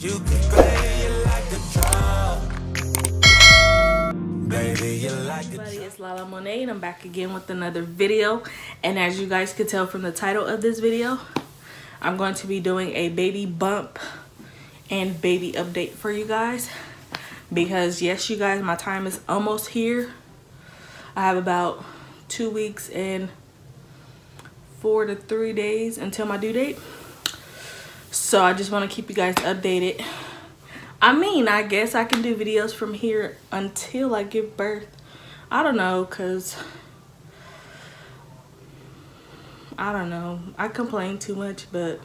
You can play it like a drum. Baby, you like a drum. It's Lala Monet and I'm back again with another video. And as you guys could tell from the title of this video, I'm going to be doing a baby bump and baby update for you guys. Because yes, you guys, my time is almost here. I have about 2 weeks and 4 to 3 days until my due date. So I just want to keep you guys updated. I mean, I guess I can do videos from here until I give birth. I don't know, cause I don't know. I complain too much, but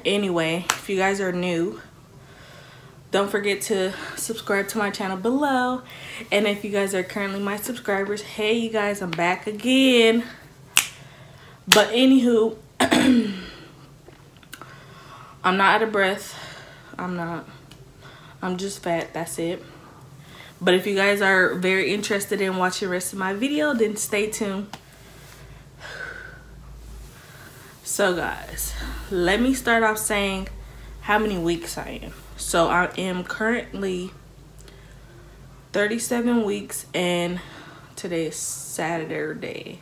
anyway, if you guys are new, don't forget to subscribe to my channel below. And if you guys are currently my subscribers, hey you guys, I'm back again. But anywho, I'm not out of breath. I'm not. I'm just fat, that's it. But if you guys are very interested in watching the rest of my video, then stay tuned. So guys, let me start off saying how many weeks I am. So I am currently 37 weeks and today is Saturday.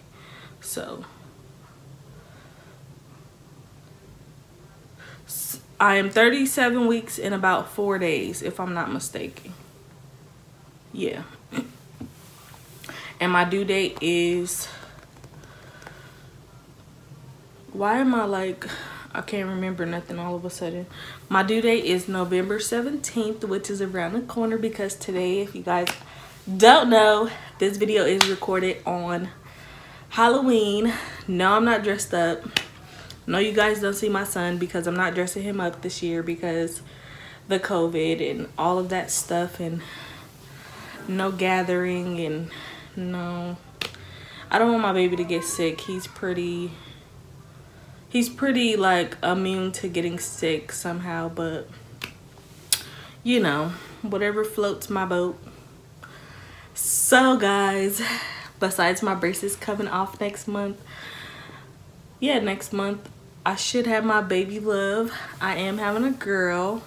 So I am 37 weeks in about 4 days, if I'm not mistaken. Yeah. And my due date is... Why am I like... I can't remember nothing all of a sudden. My due date is November 17th, which is around the corner, because today, if you guys don't know, this video is recorded on Halloween. No, I'm not dressed up. No, you guys don't see my son because I'm not dressing him up this year because the COVID and all of that stuff, and no gathering, and no, I don't want my baby to get sick. He's pretty like immune to getting sick somehow, but you know, whatever floats my boat. So guys, besides my braces coming off next month, yeah, next month I should have my baby love. I am having a girl.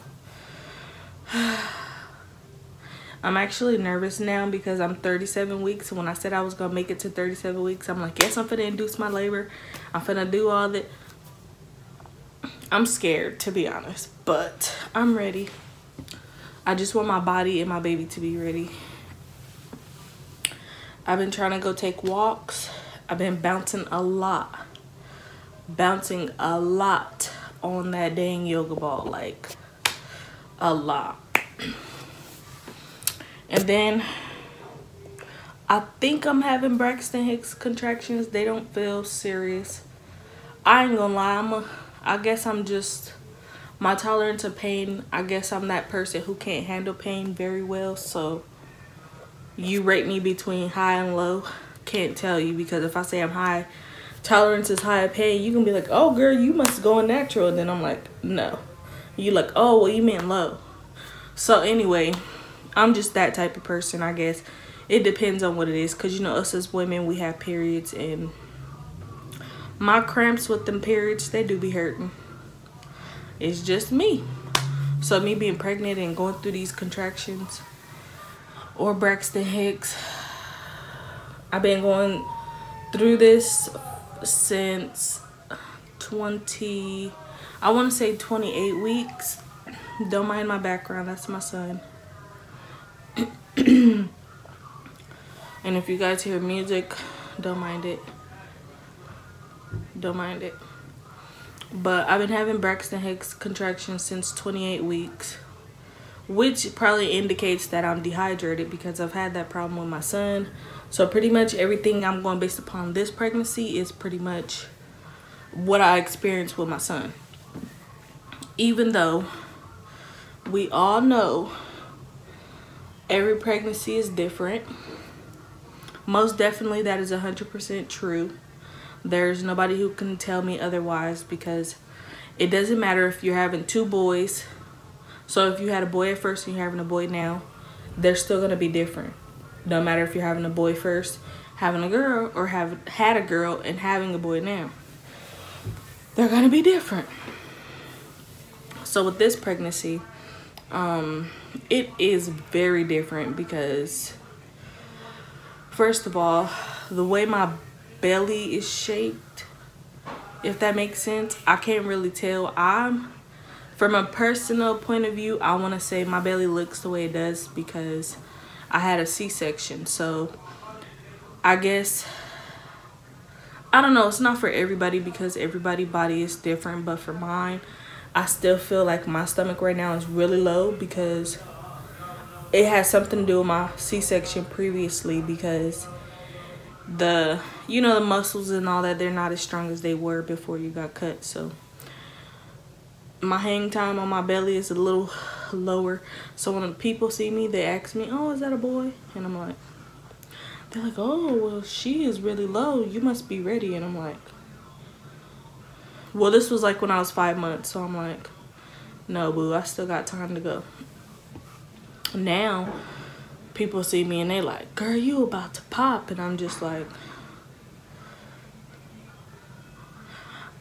I'm actually nervous now because I'm 37 weeks. When I said I was gonna make it to 37 weeks, I'm like, yes, I'm finna induce my labor. I'm finna do all that. I'm scared, to be honest, but I'm ready. I just want my body and my baby to be ready. I've been trying to go take walks. I've been bouncing a lot on that dang yoga ball, like a lot. And then I think I'm having Braxton Hicks contractions. They don't feel serious. I ain't gonna lie, I guess I'm just, my tolerance of pain, I guess I'm that person who can't handle pain very well. So you rate me between high and low. Can't tell you, because if I say I'm high, tolerance is high pain, you can be like, oh girl, you must go natural. And then I'm like, no. You like, oh well, you meant low. So anyway, I'm just that type of person, I guess. It depends on what it is, because you know, us as women, we have periods, and my cramps with them periods, they do be hurting. It's just me. So me being pregnant and going through these contractions, or Braxton Hicks, I've been going through this since I want to say 28 weeks. Don't mind my background, that's my son. And if you guys hear music, don't mind it. Don't mind it. But I've been having Braxton Hicks contractions since 28 weeks, which probably indicates that I'm dehydrated, because I've had that problem with my son. So pretty much everything I'm going based upon this pregnancy is pretty much what I experienced with my son. Even though we all know every pregnancy is different. Most definitely that is 100% true. There's nobody who can tell me otherwise, because it doesn't matter if you're having 2 boys. So if you had a boy at first and you're having a boy now, they're still going to be different. No matter if you're having a boy first, having a girl, or have had a girl and having a boy now. They're going to be different. So with this pregnancy, it is very different because first of all, the way my belly is shaped, if that makes sense, I can't really tell. From a personal point of view, I want to say my belly looks the way it does because I had a C-section. So I guess, I don't know, it's not for everybody because everybody's body is different, but for mine, I still feel like my stomach right now is really low because it has something to do with my C-section previously because the muscles and all that, they're not as strong as they were before you got cut. So my hang time on my belly is a little lower. So when people see me, they ask me, oh, is that a boy? And I'm like, they're like, oh, well, she is really low. You must be ready. And I'm like, well, this was like when I was 5 months. So I'm like, no, boo, I still got time to go. Now, people see me and they like, girl, you about to pop. And I'm just like,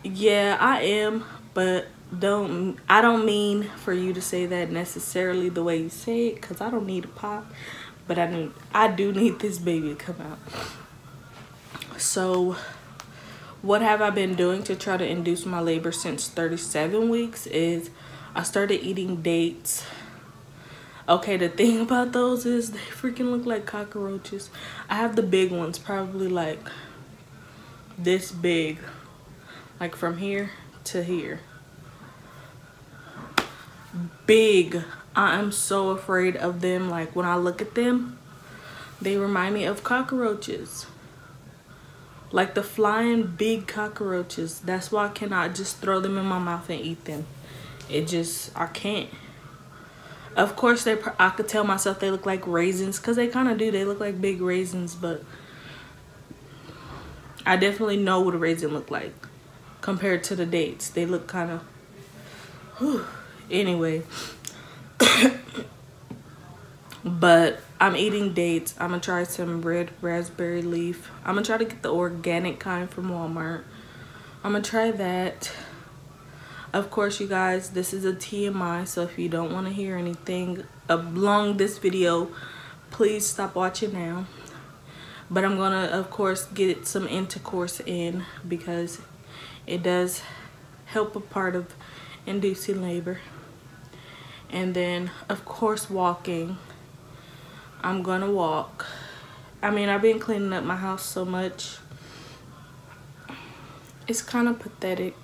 yeah, I am. But I don't mean for you to say that necessarily the way you say it, because I don't need a pop. But I do need this baby to come out. So what have I been doing to try to induce my labor since 37 weeks is I started eating dates. Okay, the thing about those is they freaking look like cockroaches. I have the big ones, probably like this big, like from here to here. Big. I am so afraid of them. Like when I look at them, they remind me of cockroaches. Like the flying big cockroaches. That's why I cannot just throw them in my mouth and eat them. I can't. Of course, I could tell myself they look like raisins, because they kind of do. They look like big raisins, but I definitely know what a raisin look like compared to the dates. They look kind of, anyway. But I'm eating dates. I'm going to try some red raspberry leaf. I'm going to try to get the organic kind from Walmart. I'm going to try that. Of course, you guys, this is a TMI, so if you don't want to hear anything along this video, please stop watching now. But I'm gonna, of course, get some intercourse in because it does help a part of inducing labor. And then, of course, walking. I'm gonna walk. I mean, I've been cleaning up my house so much. It's kind of pathetic.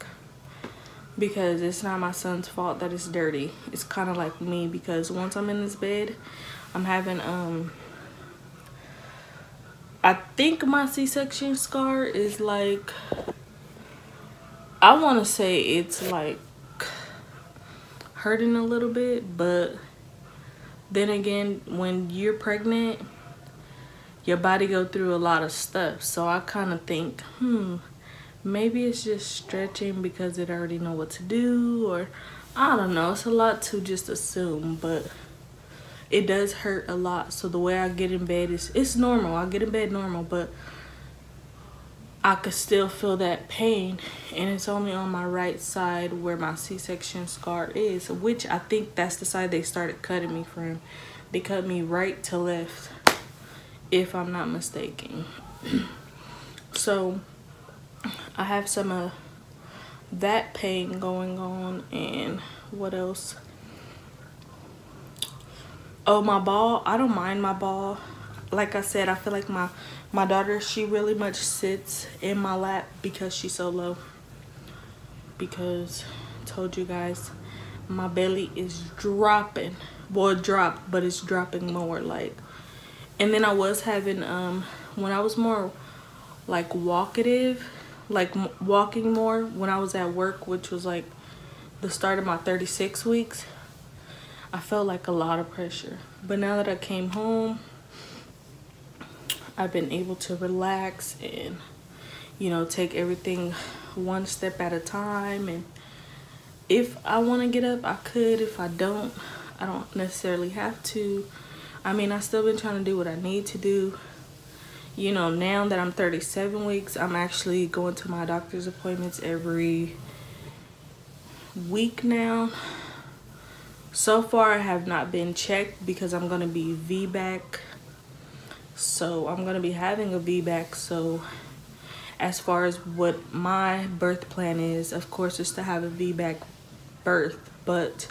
Because it's not my son's fault that it's dirty. It's kind of like me, because once I'm in this bed, I'm having I think my C-section scar is like, I want to say it's like hurting a little bit, but then again, when you're pregnant, your body go through a lot of stuff. So I kind of think, maybe it's just stretching because it already know what to do, or I don't know. It's a lot to just assume, but it does hurt a lot. So the way I get in bed it's normal. I get in bed normal, but I could still feel that pain, and it's only on my right side where my C-section scar is, which I think that's the side they started cutting me from. They cut me right to left, if I'm not mistaken. So I have some of that pain going on. And what else? Oh, my ball. I don't mind my ball. Like I said, I feel like my daughter, she really much sits in my lap because she's so low. Because I told you guys, my belly is dropping. Well, it dropped, but it's dropping more. Like, and then I was having when I was more like walkative, like walking more when I was at work, which was like the start of my 36 weeks, I felt like a lot of pressure. But now that I came home, I've been able to relax and, you know, take everything one step at a time. And if I want to get up, I could. If I don't necessarily have to. I mean, I still been trying to do what I need to do. You know, now that I'm 37 weeks, I'm actually going to my doctor's appointments every week now. So far I have not been checked because I'm gonna be VBAC. So I'm gonna be having a VBAC. So as far as what my birth plan is, of course, it's to have a VBAC birth. But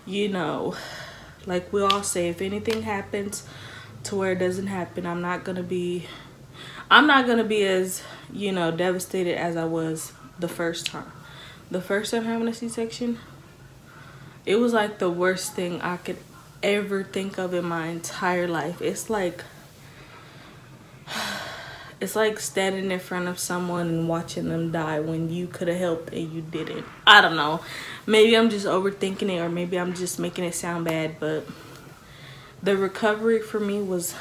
you know, like we all say, if anything happens to where it doesn't happen, I'm not gonna be as, you know, devastated as I was the first time. The first time having a C-section, it was like the worst thing I could ever think of in my entire life. It's like standing in front of someone and watching them die when you could have helped and you didn't. I don't know. Maybe I'm just overthinking it, or maybe I'm just making it sound bad, but the recovery for me was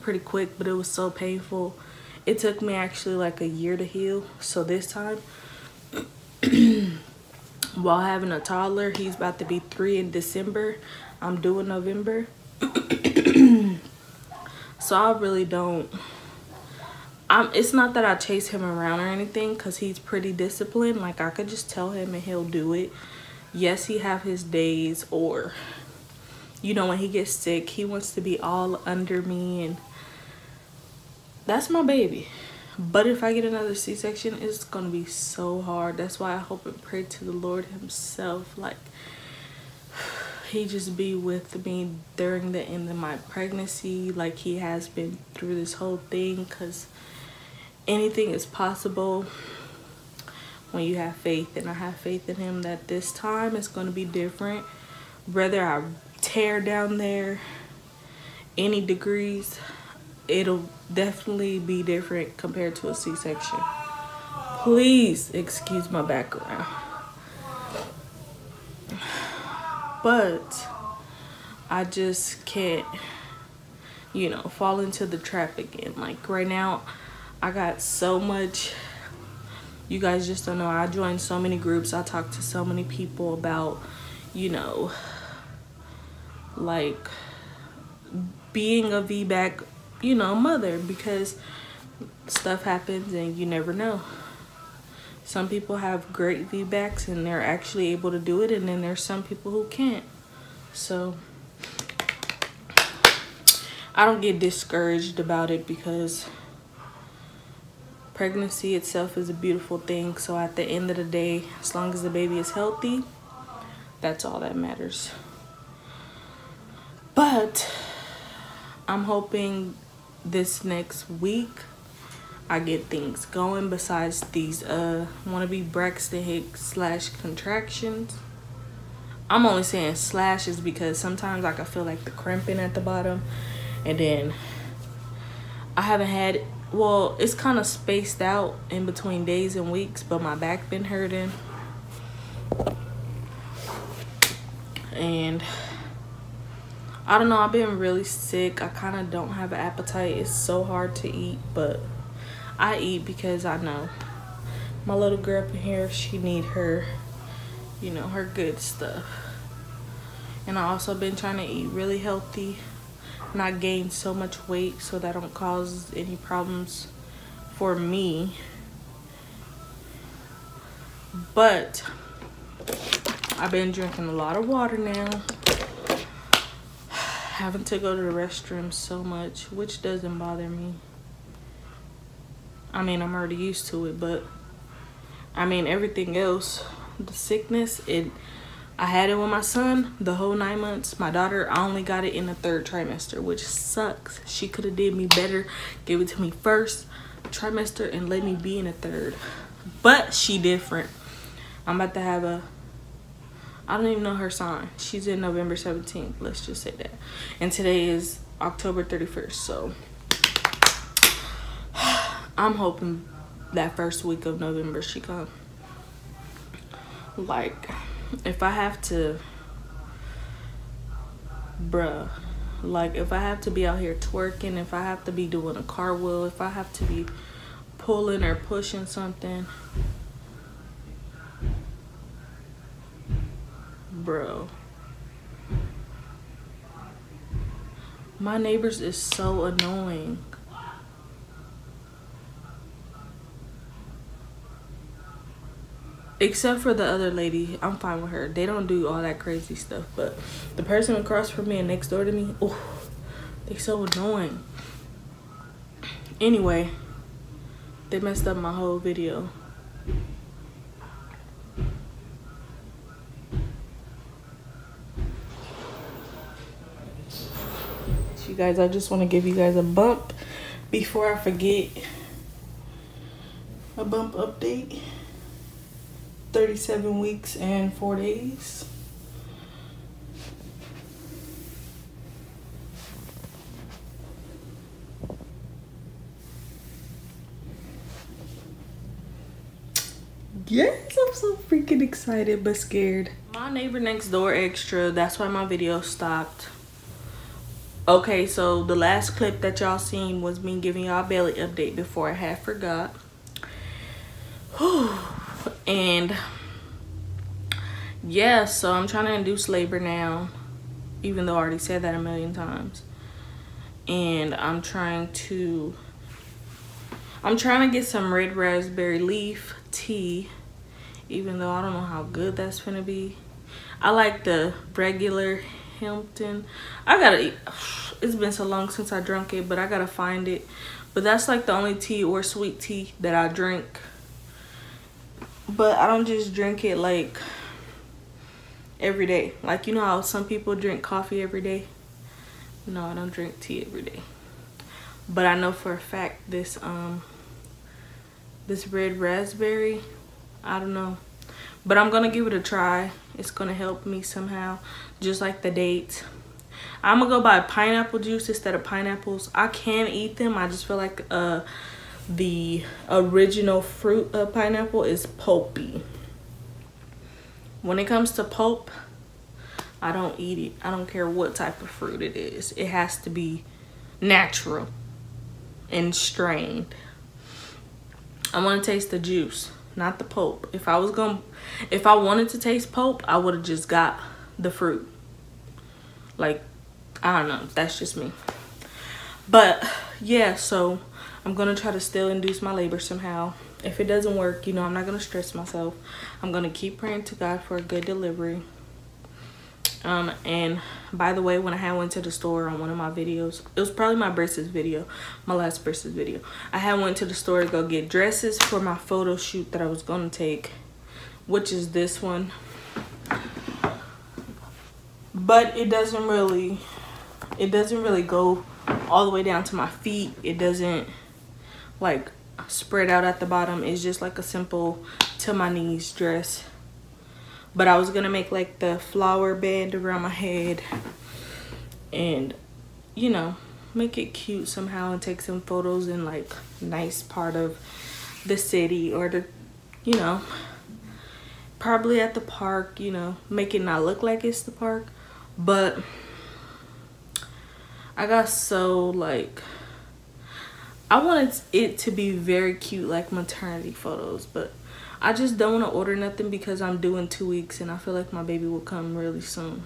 pretty quick, but it was so painful. It took me actually like a year to heal. So this time, while having a toddler, he's about to be 3 in December. I'm due in November. So I really don't, it's not that I chase him around or anything, because he's pretty disciplined. Like, I could just tell him and he'll do it. Yes, he have his days, or, you know, when he gets sick, he wants to be all under me, and that's my baby. But if I get another C-section, it's gonna be so hard. That's why I hope and pray to the Lord himself, like, he just be with me during the end of my pregnancy, like he has been through this whole thing, because anything is possible when you have faith. And I have faith in him that this time it's going to be different. Whether I tear down there any degrees, it'll definitely be different compared to a C-section. Please excuse my background. But I just can't, you know, fall into the trap again. Like right now, I got so much, you guys just don't know, I joined so many groups, I talked to so many people about, you know, like being a VBAC, you know, mother, because stuff happens and you never know. Some people have great VBACs and they're actually able to do it, and then there's some people who can't. So I don't get discouraged about it, because pregnancy itself is a beautiful thing. So at the end of the day, as long as the baby is healthy, that's all that matters. But I'm hoping this next week I get things going besides these wannabe Braxton Hicks / contractions. I'm only saying slashes because sometimes I can feel like the crimping at the bottom, and then I haven't had, well, it's kind of spaced out in between days and weeks, but my back been hurting, and I don't know, I've been really sick. I kind of don't have an appetite. It's so hard to eat, but I eat because I know my little girl up in here, she need her, you know, her good stuff. And I also been trying to eat really healthy, not gain so much weight so that I don't cause any problems for me. But I've been drinking a lot of water now, having to go to the restroom so much, which doesn't bother me. I mean, I'm already used to it, but I mean, everything else, the sickness, I had it with my son the whole 9 months. My daughter, I only got it in the 3rd trimester, which sucks. She could have did me better, gave it to me 1st trimester and let me be in the 3rd. But she different. I'm about to have I don't even know her sign. She's in November 17th, let's just say that. And today is October 31st, so I'm hoping that first week of November she come. Like, if I have to, bruh, like if I have to be out here twerking, if I have to be doing a cartwheel, if I have to be pulling or pushing something, bro, my neighbors is so annoying. Except for the other lady, I'm fine with her. They don't do all that crazy stuff. But the person across from me and next door to me, oh, they so annoying. Anyway, they messed up my whole video. You guys, I just want to give you guys a bump before I forget. A bump update. 37 weeks and 4 days. Yes, I'm so freaking excited but scared. My neighbor next door extra, that's why my video stopped. Okay, so the last clip that y'all seen was me giving y'all a belly update before I had forgot. And yeah, so I'm trying to induce labor now, even though I already said that a million times. And I'm trying to get some red raspberry leaf tea, even though I don't know how good that's gonna be. I like the regular Hampton. It's been so long since I drank it, but I gotta find it. But that's like the only tea or sweet tea that I drink. But I don't just drink it like every day. Like, you know how some people drink coffee every day? No, I don't drink tea every day. But I know for a fact this red raspberry, I don't know. But I'm gonna give it a try. It's gonna help me somehow, just like the dates. I'm gonna go buy pineapple juice instead of pineapples. I can eat them. I just feel like the original fruit of pineapple is pulpy. When it comes to pulp, I don't eat it. I don't care what type of fruit it is. It has to be natural and strained. I want to taste the juice, not the pulp. If I wanted to taste pulp, I would have just got the fruit. Like, I don't know, that's just me. But yeah, so I'm gonna try to still induce my labor somehow. If it doesn't work, you know, I'm not gonna stress myself. I'm gonna keep praying to God for a good delivery. And by the way, when I went to the store on one of my videos, it was probably my braces video, my last braces video. I went to the store to go get dresses for my photo shoot that I was gonna take, which is this one. But it doesn't really go all the way down to my feet. It doesn't like spread out at the bottom. It's just like a simple to my knees dress. But I was gonna make like the flower band around my head and, you know, make it cute somehow and take some photos in like nice part of the city or the, you know, probably at the park, you know, make it not look like it's the park. But I got so like, I wanted it to be very cute, like maternity photos, but I just don't want to order nothing because I'm due in 2 weeks and I feel like my baby will come really soon,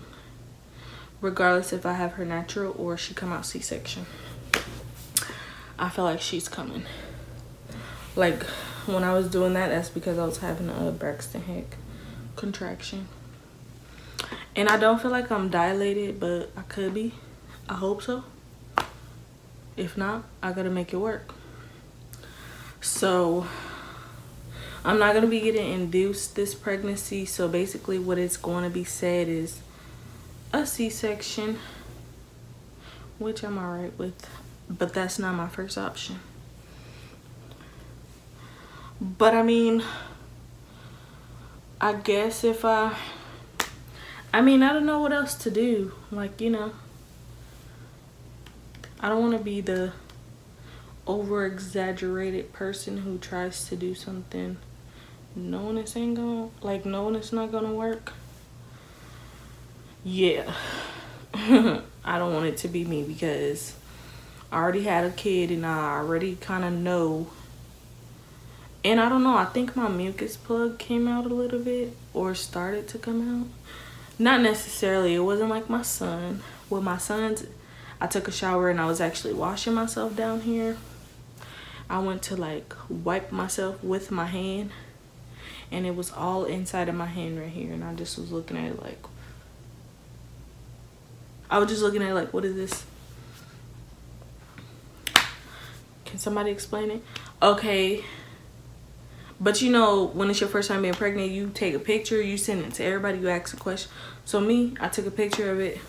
regardless if I have her natural or she come out C-section. I feel like she's coming. Like when I was doing that, that's because I was having a Braxton Hicks contraction. And I don't feel like I'm dilated, but I could be. I hope so. If not, I gotta make it work. So I'm not gonna be getting induced this pregnancy. So basically what it's going to be said is a C-section, which I'm all right with, but that's not my first option. But I mean, I guess if I don't know what else to do. Like, you know, I don't want to be the over-exaggerated person who tries to do something knowing it's not gonna work. Yeah. I don't want it to be me because I already had a kid and I already kind of know. And I don't know, I think my mucus plug came out a little bit or started to come out. Not necessarily, it wasn't like my son. With my son's, I took a shower and I was actually washing myself down here. I went to like wipe myself with my hand and it was all inside of my hand right here, and I just was looking at it like, what is this? Can somebody explain it? Okay. But you know, when it's your first time being pregnant, you take a picture, you send it to everybody, you ask a question. So me, I took a picture of it.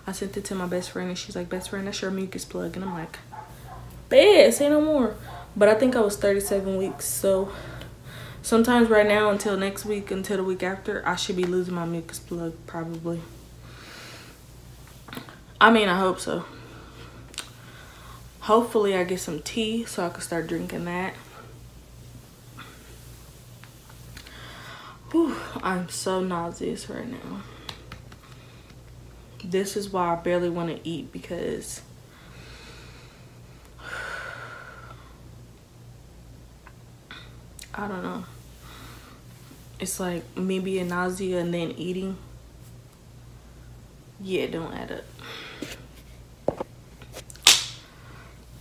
I sent it to my best friend, and she's like, best friend, that's your mucus plug. And I'm like, bad, say no more. But I think I was 37 weeks. So sometimes right now until next week, until the week after, I should be losing my mucus plug probably. I mean, I hope so. Hopefully I get some tea so I can start drinking that. Whew, I'm so nauseous right now. This is why I barely want to eat, because I don't know. It's like me being nausea and then eating. Yeah, it don't add up.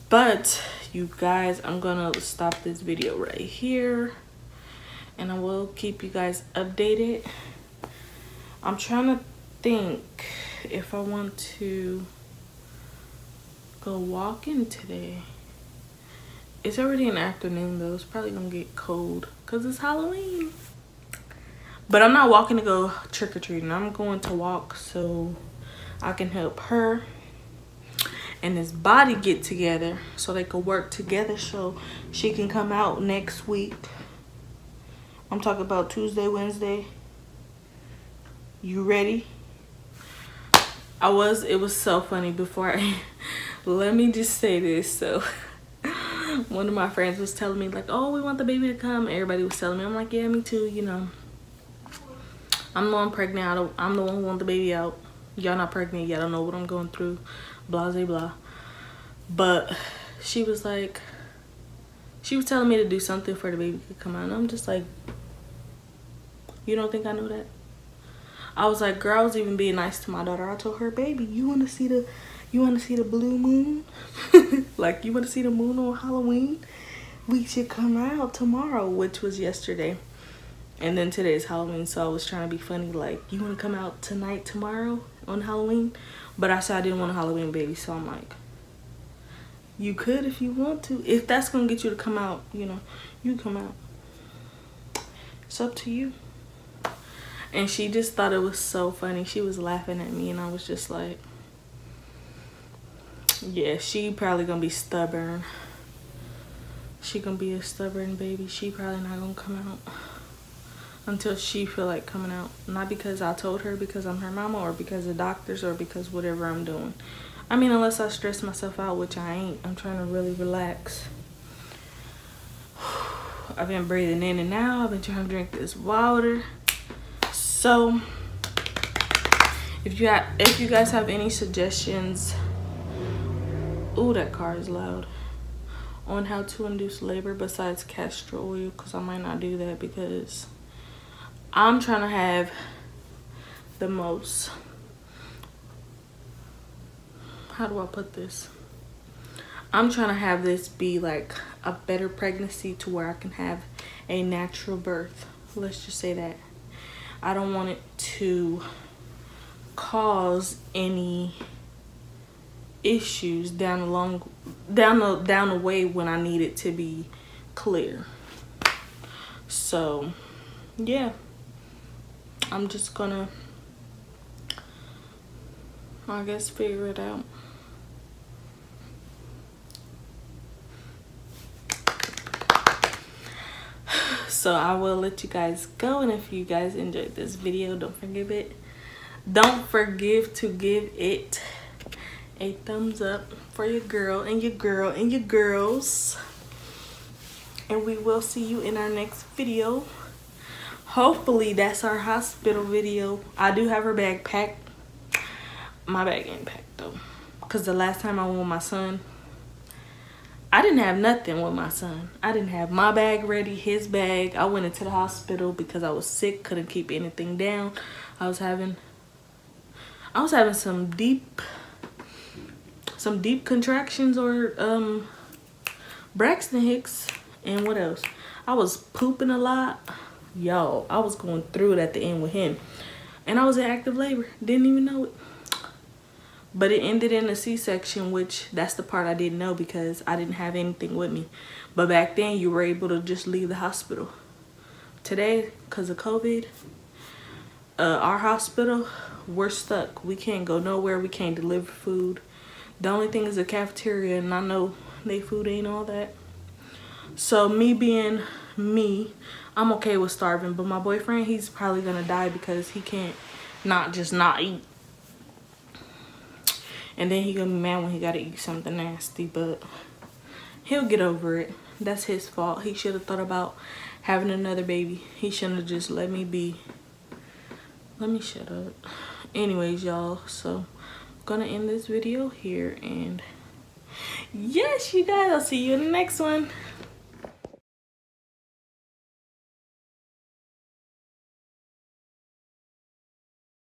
But you guys, I'm gonna stop this video right here, and I will keep you guys updated. I'm trying to think if I want to go walking today. It's already in the afternoon though. It's probably gonna get cold because it's Halloween. But I'm not walking to go trick-or-treating. I'm going to walk so I can help her and his body get together so they could work together so she can come out next week. I'm talking about Tuesday, Wednesday. You ready? It was so funny before let me just say this. So one of my friends was telling me like, oh, we want the baby to come. Everybody was telling me. I'm like, yeah, me too, you know. I'm the one pregnant. I'm the one who want the baby out. Y'all not pregnant. Y'all don't know what I'm going through. Blah, blah, blah. But she was like, she was telling me to do something for the baby to come out. And I'm just like, you don't think I know that? I was like, girl, I was even being nice to my daughter. I told her, baby, you want to see the blue moon? Like, you want to see the moon on Halloween? We should come out tomorrow, which was yesterday. And then today is Halloween, so I was trying to be funny, like, you want to come out tonight, tomorrow on Halloween? But I said I didn't want a Halloween baby, so I'm like, you could if you want to. If that's going to get you to come out, you know, you come out. It's up to you. And she just thought it was so funny. She was laughing at me, and I was just like, yeah, she probably going to be stubborn. She going to be a stubborn baby. She probably not going to come out until she feel like coming out. Not because I told her, because I'm her mama, or because of doctors, or because whatever I'm doing. I mean, unless I stress myself out, which I ain't. I'm trying to really relax. I've been breathing in and out. I've been trying to drink this water. So if you guys have any suggestions, ooh, that car is loud, on how to induce labor besides castor oil, because I might not do that, because I'm trying to have the most, how do I put this? I'm trying to have this be like a better pregnancy to where I can have a natural birth. Let's just say that. I don't want it to cause any issues down the way when I need it to be clear. So yeah, I'm just gonna, I guess, figure it out. So I will let you guys go, and if you guys enjoyed this video, don't forget to give it a thumbs up for your girl and your girl and your girls, and we will see you in our next video. Hopefully that's our hospital video. I do have her bag packed. My bag ain't packed though, because the last time I went with my son, I didn't have nothing with my son. I didn't have my bag ready, his bag. I went into the hospital because I was sick, couldn't keep anything down. I was having some deep contractions, or Braxton Hicks, and what else? I was pooping a lot. Yo, I was going through it at the end with him. And I was in active labor. Didn't even know it. But it ended in a C-section, which that's the part I didn't know because I didn't have anything with me. But back then, you were able to just leave the hospital. Today, because of COVID, our hospital, we're stuck. We can't go nowhere. We can't deliver food. The only thing is a cafeteria, and I know they food ain't all that. So me being me, I'm okay with starving. But my boyfriend, he's probably going to die because he can't not eat. And then he gonna be mad when he gotta eat something nasty, but he'll get over it. That's his fault. He should have thought about having another baby. He shouldn't have just let me be. Let me shut up. Anyways, y'all, so I'm gonna end this video here, and yes, you guys, I'll see you in the next one.